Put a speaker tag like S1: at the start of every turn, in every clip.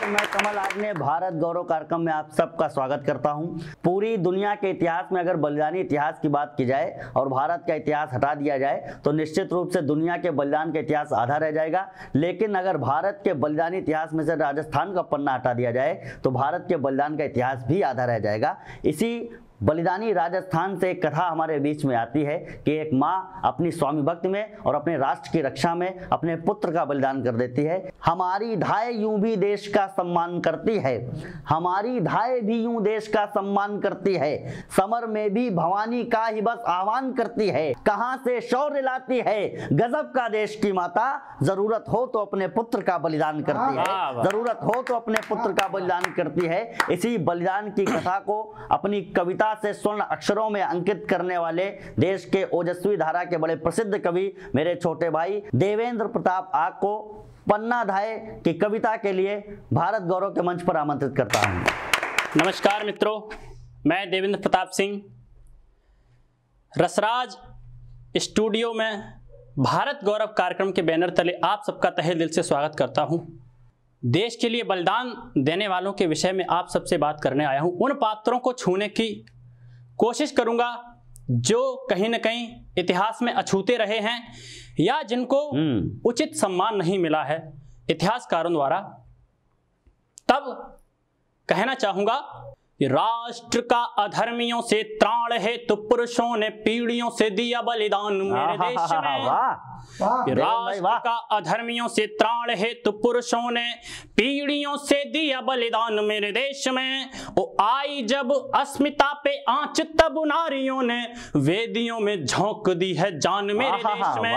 S1: नमस्कार, मैं कमल आग्ने भारत गौरव कार्यक्रम में आप सबका स्वागत करता हूं। पूरी दुनिया के इतिहास में अगर बलिदानी इतिहास की बात की जाए और भारत का इतिहास हटा दिया जाए तो निश्चित रूप से दुनिया के बलिदान का इतिहास आधा रह जाएगा। लेकिन अगर भारत के बलिदानी इतिहास में से राजस्थान का पन्ना हटा दिया जाए तो भारत के बलिदान का इतिहास भी आधा रह जाएगा। इसी बलिदानी राजस्थान से एक कथा हमारे बीच में आती है कि एक माँ अपनी स्वामी भक्ति में और अपने राष्ट्र की रक्षा में अपने पुत्र का बलिदान कर देती है। हमारी धाय यूं भी देश का सम्मान करती है, हमारी धाय भी यूं देश का सम्मान करती है, समर में भी भवानी का ही बस आह्वान करती है। कहां से शौर्य लाती है गजब का देश की माता, जरूरत हो तो अपने पुत्र का बलिदान करती है, जरूरत हो तो अपने पुत्र का बलिदान करती है। इसी बलिदान की कथा को अपनी कविता से स्वर्ण अक्षरों में अंकित करने वाले देश के ओजस्वी धारा के बड़े प्रसिद्ध कवि मेरे छोटे भाई देवेंद्र प्रताप आग को पन्ना धाय की कविता के लिए भारत गौरव के मंच पर आमंत्रित करता हूं।
S2: नमस्कार मित्रों, मैं देवेंद्र प्रताप सिंह रसराज स्टूडियो में भारत गौरव कार्यक्रम के बैनर तले आप सबका तहे दिल से स्वागत करता हूं। देश के लिए बलिदान देने वालों के विषय में आप सबसे बात करने आया हूं। उन पात्रों को छूने की कोशिश करूंगा जो कहीं न कहीं इतिहास में अछूते रहे हैं या जिनको उचित सम्मान नहीं मिला है इतिहासकारों द्वारा। तब कहना चाहूंगा कि राष्ट्र का अधर्मियों से त्राण है तो पुरुषों ने पीढ़ियों से दिया बलिदान मेरे देश में। राष्ट्र का अधर्मियों से त्राण है तो पुरुषों ने पीढ़ियों से दिया बलिदान मेरे देश में। वो आई जब अस्मिता पे आंच तब नारियों ने वेदियों में झोंक दी है जान मेरे देश में।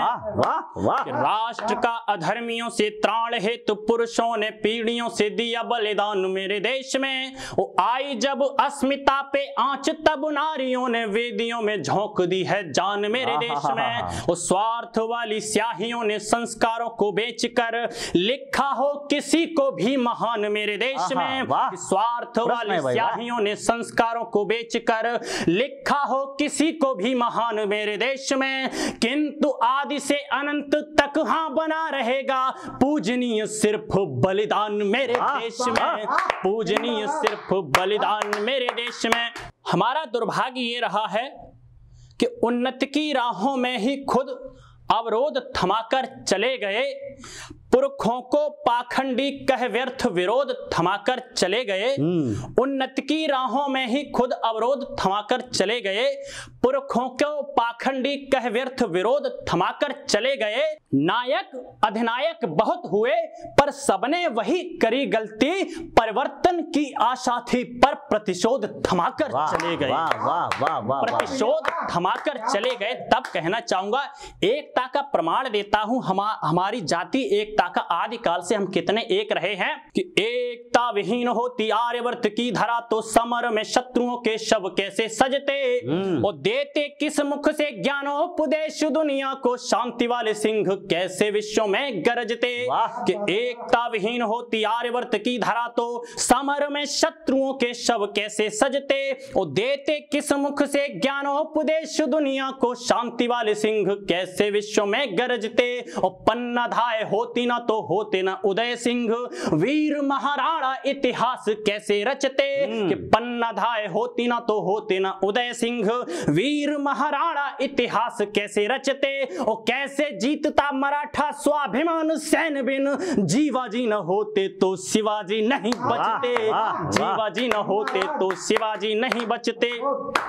S2: राष्ट्र का अधर्मियों से त्राण है तो पुरुषों ने पीढ़ियों से दिया बलिदान मेरे देश में। वो आई जब अस्मिता पे आंच तब नारियों ने वेदियों में झोंक दी है जान मेरे देश में। वो स्वार्थ वाली स्याहियों ने संस्कारों को बेचकर लिखा हो किसी को भी महान मेरे देश में। स्वार्थ वाली स्याहियों ने संस्कारों को बेचकर लिखा हो किसी को भी महान मेरे देश में। किंतु आदि से अनंत तक हाँ बना रहेगा पूजनीय सिर्फ बलिदान मेरे देश में, पूजनीय सिर्फ बलिदान मेरे देश में। हमारा दुर्भाग्य ये रहा है कि उन्नति की राहों में ही खुद अवरोध थमाकर चले गए, पुरखों को पाखंडी कह व्यर्थ विरोध थमाकर चले गए। उन्नति की राहों में ही खुद अवरोध थमाकर चले गए, पुरखों को पाखंडी कह व्यर्थ विरोध थमाकर चले गए। नायक अधिनायक बहुत हुए पर सबने वही करी गलती, परिवर्तन की आशा थी पर प्रतिशोध थमाकर चले गए। प्रतिशोध थमाकर चले गए। तब कहना चाहूंगा एकता का प्रमाण देता हूं। हमारी जाति एकता का आदिकाल से हम कितने एक रहे हैं कि एकता विहीन होती आर्यवर्त की धरा तो समर में शत्रुओं के शव कैसे सजते। और देते किस मुख से ज्ञानोपदेश दुनिया को शांति वाले सिंह कैसे विश्व में गरजते। कि एकता विहीन होती आर्यवर्त की धरा तो समर में शत्रुओं के शव कैसे सजते। और देते किस मुख से ज्ञानोपदेश दुनिया को शांति वाले सिंह कैसे विश्व में गरजते। और पन्ना धाय होती ना तो होते ना उदय सिंह, वीर महाराणा इतिहास कैसे रचते। कि पन्ना धाय होती ना तो होते ना उदय सिंह, वीर महाराणा इतिहास कैसे रचते। और कैसे जीतता मराठा स्वाभिमान सैन बिन, जीवाजी न होते तो शिवाजी नहीं बचते, जीवाजी न होते तो शिवाजी नहीं बचते।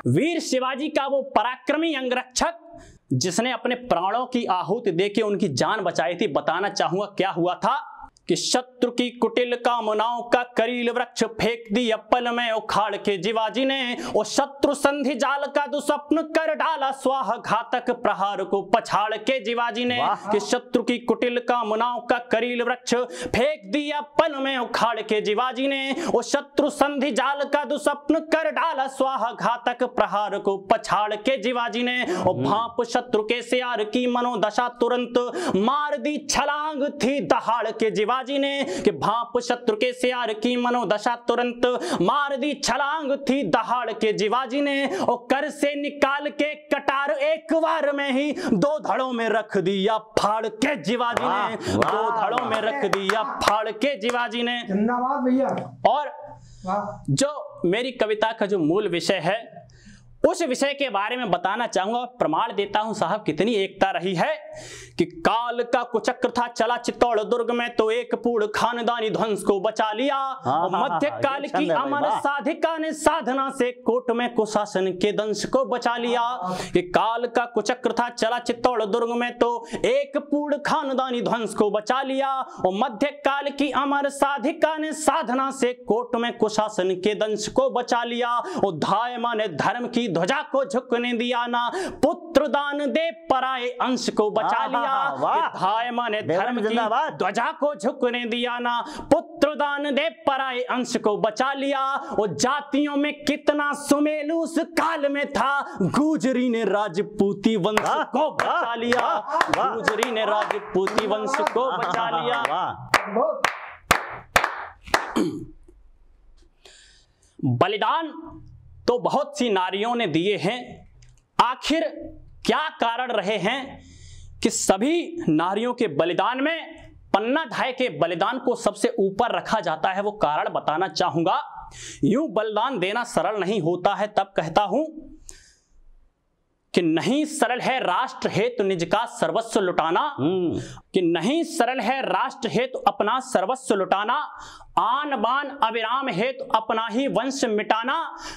S2: वीर शिवाजी का वो पराक्रमी अंगरक्षक जिसने अपने प्राणों की आहुति देके उनकी जान बचाई थी। बताना चाहूंगा क्या हुआ था कि शत्रु की कुटिल कामनाओं का करील वृक्ष फेंक दिया पल में उखाड़ के जीवाजी ने। और शत्रु संधि जाल का दुस्वप्न कर डाला स्वाह घातक प्रहार को पछाड़ के जीवाजी ने। कि शत्रु की कुटिल कामनाओं का करील वृक्ष फेंक दिया पल में उखाड़ के जीवाजी ने। और शत्रु संधि जाल का दुस्वप्न कर डाला स्वाह घातक प्रहार को पछाड़ के जीवाजी ने। और भांप शत्रु के सियार की मनोदशा तुरंत मार दी छलांग थी दहाड़ के जीवाजी शिवाजी ने कि भाप शत्रु के सियार की मनोदशा तुरंत मार दी, छलांग थी दहाड़ के जीवाजी ने और कर से निकाल के कटार एक बार में ही 2 धड़ों में रख दिया फाड़ के जीवाजी ने, 2 धड़ों में रख दिया फाड़ के जीवाजी ने।
S3: धन्यवाद भैया।
S2: और जो मेरी कविता का जो मूल विषय है उस विषय के बारे में बताना चाहूंगा और प्रमाण देता हूं साहब कितनी एकता रही है कि काल का कुचक्र था चला चित्तौड़ दुर्ग में तो एक पूर्ण खानदानी ध्वंस को बचा लिया। मध्य काल की अमर साधिका ने साधना से कोट में कुशासन के दंश को बचा लिया। कि काल का कुचक्र था चला चित्तौड़ दुर्ग में तो एक पूर्ण खानदानी ध्वंस को बचा लिया और मध्य काल की अमर साधिका ने साधना से कोट में कुशासन के दंश को बचा लिया। और धायमा ने धर्म की ध्वजा को झुकने दिया ना, पुत्र दान दे पराए अंश को बचा लिया। धायमा ने धर्म की ध्वजा को झुकने दिया ना, पुत्र दान दे पराए अंश को बचा लिया। और जातियों में कितना सुमेल उस काल में था, गुजरी ने राजपूती वंश को बचा लिया, गुजरी ने राजपूती वंश को बचा लिया। बलिदान तो बहुत सी नारियों ने दिए हैं, आखिर क्या कारण रहे हैं कि सभी नारियों के बलिदान में पन्ना धाय के बलिदान को सबसे ऊपर रखा जाता है, वो कारण बताना चाहूंगा। यूं बलिदान देना सरल नहीं होता है, तब कहता हूं कि नहीं सरल है राष्ट्र हेतु निज का सर्वस्व लुटाना, कि नहीं सरल है राष्ट्र हेतु अपना सर्वस्व लुटाना, आन बान अविराम हेतु अपना ही वंश मिटाना,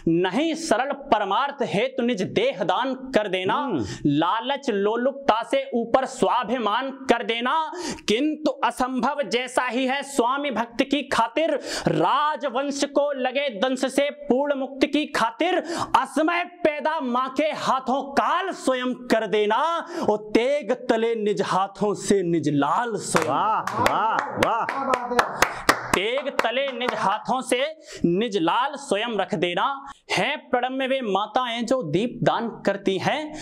S2: नहीं सरल परमार्थ हेतु निज देह दान कर देना, लालच लोलुपता से ऊपर स्वाभिमान कर देना, किंतु असंभव जैसा ही है स्वामी भक्ति की खातिर, राजवंश को लगे दंश से पूर्ण मुक्ति की खातिर, असमय पैदा मां के हाथों काल स्वयं कर देना, और तेग तले निज हाथों से निज लाल स्वयं। वाह वाह वाह। तेग तले निज हाथों से निज लाल स्वयं रख देना। है प्रणम में वे माताएं जो दीप दान करती हैं,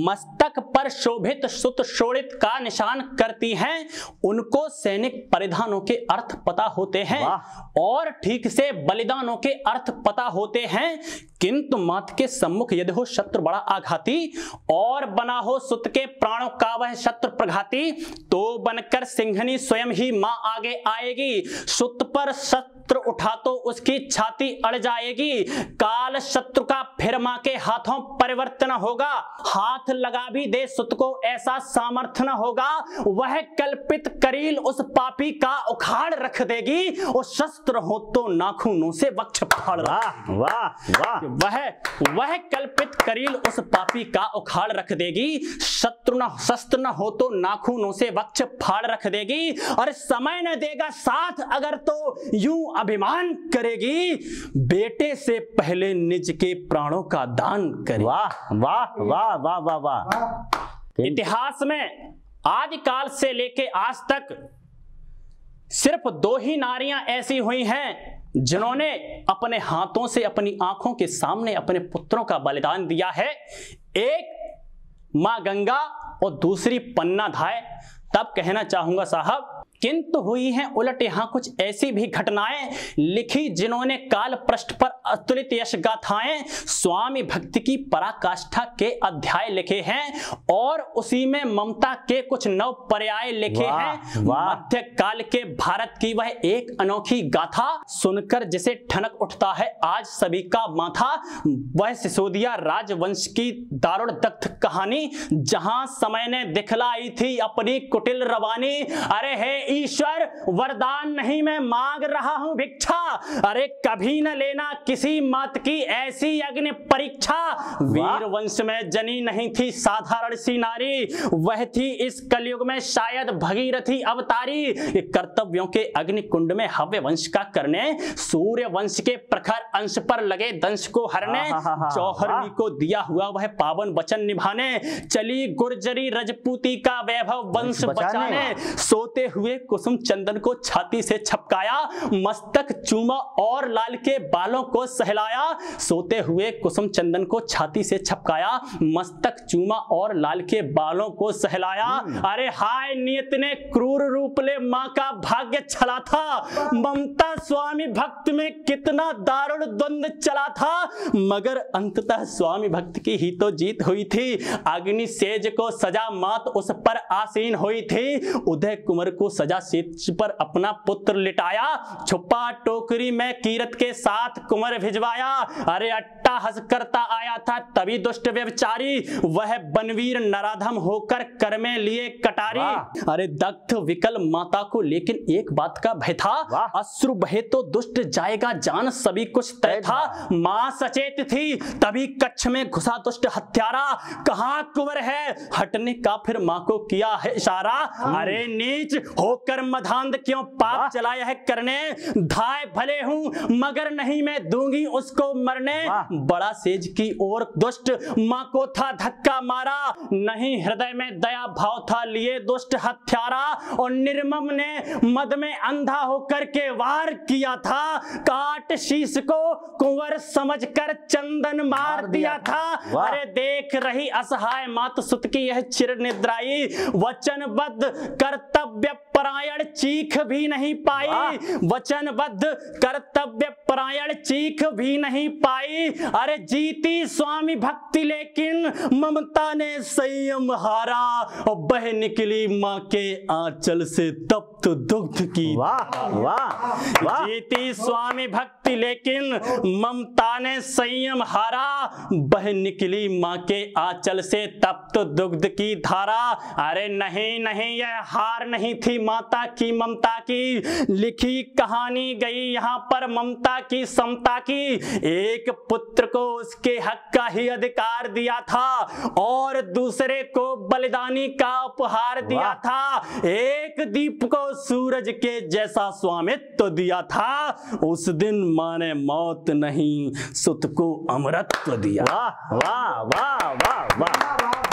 S2: मस्तक पर शोभित सुत शोणित का निशान करती हैं, उनको सैनिक परिधानों के अर्थ पता होते हैं और ठीक से बलिदानों के अर्थ पता होते हैं। किंतु मात के सम्मुख यदि हो शत्रु बड़ा आघाती और बना हो सुत के प्राणों का वह शत्रु प्रघाती, तो बनकर सिंहनी स्वयं ही मां आगे आएगी, सुत पर शत्रु उठा तो उसकी छाती अड़ जाएगी, काल शत्रु का फिर मां के हाथों परिवर्तन होगा, हाथ लगा भी दे सुत को ऐसा सामर्थ्य न होगा, वह कल्पित करील उस पापी का उखाड़ रख देगी, और शस्त्र हो तो नाखूनों से वक्ष फाड़। वह कल्पित करील उस पापी का उखाड़ रख देगी, शस्त्र न हो तो नाखूनों से वक्ष फाड़ रख देगी, और समय न देगा साथ अगर तो यूं अभिमान करेगी, बेटे से पहले निज के प्राणों का दान करे।
S1: वाह वाह वाह वाह वाह वाह।
S2: इतिहास में आदिकाल से लेके आज तक सिर्फ 2 ही नारियां ऐसी हुई हैं जिन्होंने अपने हाथों से अपनी आंखों के सामने अपने पुत्रों का बलिदान दिया है, एक मां गंगा और दूसरी पन्ना धाय। तब कहना चाहूंगा साहब, किंतु हुई हैं उलट यहां कुछ ऐसी भी घटनाएं लिखी जिन्होंने काल पृष्ठ पर अतुलित यश गाथाएं, स्वामी भक्ति की पराकाष्ठा के अध्याय लिखे हैं, और उसी में ममता के कुछ नव पर्याय लिखे हैं। मध्य काल के भारत की वह एक अनोखी गाथा सुनकर जिसे ठनक उठता है आज सभी का माथा, वह सिसोदिया राजवंश की दारुण दग्ध कहानी, जहां समय ने दिखलाई थी अपनी कुटिल रवानी। अरे हे ईश्वर वरदान नहीं मैं मांग रहा हूं भिक्षा, अरे कभी न लेना किसी मात की ऐसी अग्नि परीक्षा। वीर वंश में जनी नहीं थी साधारण सी नारी, वह थी इस कलयुग में शायद भगीरथी अवतारी। कर्तव्यों के अग्नि कुंड में हव्य वंश का करने, सूर्य वंश के प्रखर अंश पर लगे दंश को हरने, चौहरनी को दिया हुआ वह पावन वचन निभाने, चली गुर्जरी रजपूती का वैभव वंश बचाने, सोते हुए हुए कुसुम चंदन को छाती से छपकाया, मस्तक चूमा और लाल के बालों को सहलाया। सोते हुए कुसुम चंदन को छाती से छपकाया, मस्तक चूमा और लाल के बालों को सहलाया। अरे हाय नियत ने क्रूर रूप ले मां का भाग्य छला था, ममता स्वामी भक्त में कितना दारुण द्वंद चला था, मगर अंततः स्वामी भक्त की ही तो जीत हुई थी। अग्नि सेज को सजा मात उस पर आसीन हुई थी, उदय कुंवर को सजा सेज पर अपना पुत्र लिटाया, छुपा टोकरी में कीरत के साथ कुंवर भिजवाया। अरे अट्टा हंस करता आया था तभी दुष्ट व्यभिचारी, वह बनवीर नराधम होकर कर में लिए कटारी। अरे दग्ध विकल माता को लेकिन एक बात का भय था, अश्रु बहे तो दुष्ट जाएगा जान, सभी कुछ तय था। मां सचेत थी तभी कक्ष में घुसा दुष्ट हत्यारा, कहां कुंवर है हटने का फिर मां को किया है इशारा। अरे नीच होकर मधांध क्यों पाप चलाया है करने, धाय भले हूं मगर नहीं मैं दूंगी उसको मरने। बड़ा सेज की ओर दुष्ट मां को था धक्का मारा, नहीं हृदय में दया भाव था लिए दुष्ट हत्यारा। और निर्मम ने मद में अंधा होकर के वार किया था, काट शीश को कुंवर समझकर चंदन मार दिया था। अरे देख रही असहाय मात सुत की यह चिर निद्राई, वचनबद्ध कर्तव्य परायण चीख भी नहीं पाई, वचनबद्ध कर्तव्य परायण चीख भी नहीं पाई। अरे जीती स्वामी भक्ति लेकिन ममता ने संयम हारा, और बह निकली मां के आंचल से तप्त दुग्ध की।
S1: वाह वाह वाह।
S2: जीती स्वामी भक्ति लेकिन ममता ने संयम हारा, बह निकली मां के आंचल से तप्त दुग्ध की धारा। अरे नहीं नहीं यह हार नहीं थी माता की ममता की, लिखी कहानी गई यहाँ पर ममता की समता की। एक पुत्र को उसके हक का ही अधिकार दिया था और दूसरे को बलिदानी का उपहार दिया था, एक दीप को सूरज के जैसा स्वामित्व दिया था। उस दिन मां ने मौत नहीं सुत को अमरत्व दिया।
S1: वाह वाह वाह वाह वाह।